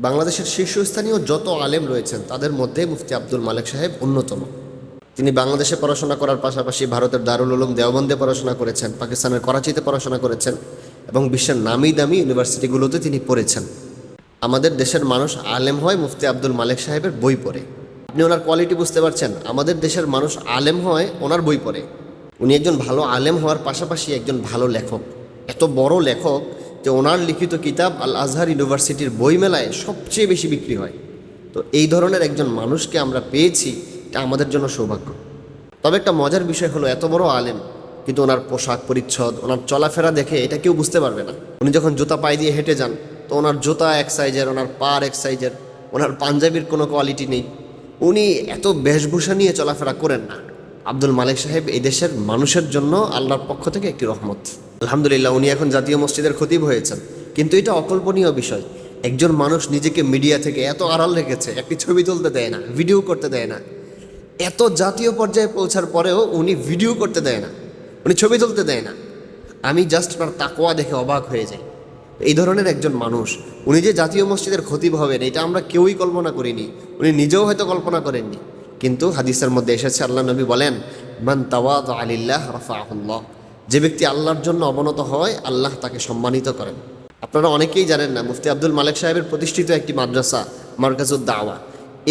বাংলাদেশের শীর্ষস্থানীয় যত আলেম রয়েছেন তাদের মধ্যে মুফতি আব্দুল মালেক সাহেব অন্যতম। তিনি বাংলাদেশে পড়াশোনা করার পাশাপাশি ভারতের দারুল উলুম দেওবন্দে পড়াশোনা করেছেন, পাকিস্তানের করাচিতে পড়াশোনা করেছেন এবং বিশ্বের নামি দামি ইউনিভার্সিটিগুলোতে তিনি পড়েছেন। আমাদের দেশের মানুষ আলেম হয় মুফতি আব্দুল মালেক সাহেবের বই পড়ে। আপনি ওনার কোয়ালিটি বুঝতে পারছেন? আমাদের দেশের মানুষ আলেম হয় ওনার বই পড়ে। উনি একজন ভালো আলেম হওয়ার পাশাপাশি একজন ভালো লেখক, এত বড় লেখক যে ওনার লিখিত কিতাব আল আজহার ইউনিভার্সিটির বইমেলায় সবচেয়ে বেশি বিক্রি হয়। তো এই ধরনের একজন মানুষকে আমরা পেয়েছি, এটা আমাদের জন্য সৌভাগ্য। তবে একটা মজার বিষয় হলো, এত বড় আলেম কিন্তু ওনার পোশাক পরিচ্ছদ, ওনার চলাফেরা দেখে এটা কেউ বুঝতে পারবে না। উনি যখন জুতা পায়ে দিয়ে হেঁটে যান তো ওনার জুতা এক সাইজের, ওনার পা এক সাইজের, ওনার পাঞ্জাবির কোনো কোয়ালিটি নেই। উনি এত বেশভূষা নিয়ে চলাফেরা করেন না। আব্দুল মালেক সাহেব এই দেশের মানুষের জন্য আল্লাহর পক্ষ থেকে একটি রহমত। আলহামদুলিল্লাহ, উনি এখন জাতীয় মসজিদের খতিব হয়েছেন। কিন্তু এটা অকল্পনীয় বিষয়, একজন মানুষ নিজেকে মিডিয়া থেকে এত আড়াল রেখেছে, একটি ছবি তুলতে দেয় না, ভিডিও করতে দেয় না। এত জাতীয় পর্যায়ে পৌঁছার পরেও উনি ভিডিও করতে দেয় না, উনি ছবি তুলতে দেয় না। আমি জাস্ট তার তাকওয়া দেখে অবাক হয়ে যাই। এই ধরনের একজন মানুষ, উনি যে জাতীয় মসজিদের খতিব হবেন এটা আমরা কেউই কল্পনা করিনি, উনি নিজেও হয়তো কল্পনা করেননি। কিন্তু হাদিসের মধ্যে এসেছে, আল্লাহ নবী বলেন, মান তাওয়াদা লিল্লাহ রাফাআহুল্লাহ, যে ব্যক্তি আল্লাহর জন্য অবনত হয় আল্লাহ তাকে সম্মানিত করেন। আপনারা অনেকেই জানেন না, মুফতি আব্দুল মালেক সাহেবের প্রতিষ্ঠিত একটি মাদ্রাসা মারকাজুদ দাওয়া,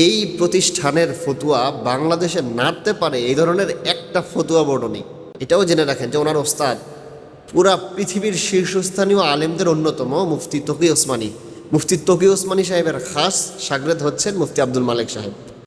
এই প্রতিষ্ঠানের ফতুয়া বাংলাদেশে নাড়তে পারে এই ধরনের একটা ফতুয়া বোর্ডও নেই। এটাও জেনে রাখেন যে ওনার ওস্তাদ পুরা পৃথিবীর শীর্ষস্থানীয় আলেমদের অন্যতম মুফতি তকি ওসমানী। মুফতি তকি ওসমানী সাহেবের খাস শাগরেদ হচ্ছেন মুফতি আব্দুল মালেক সাহেব।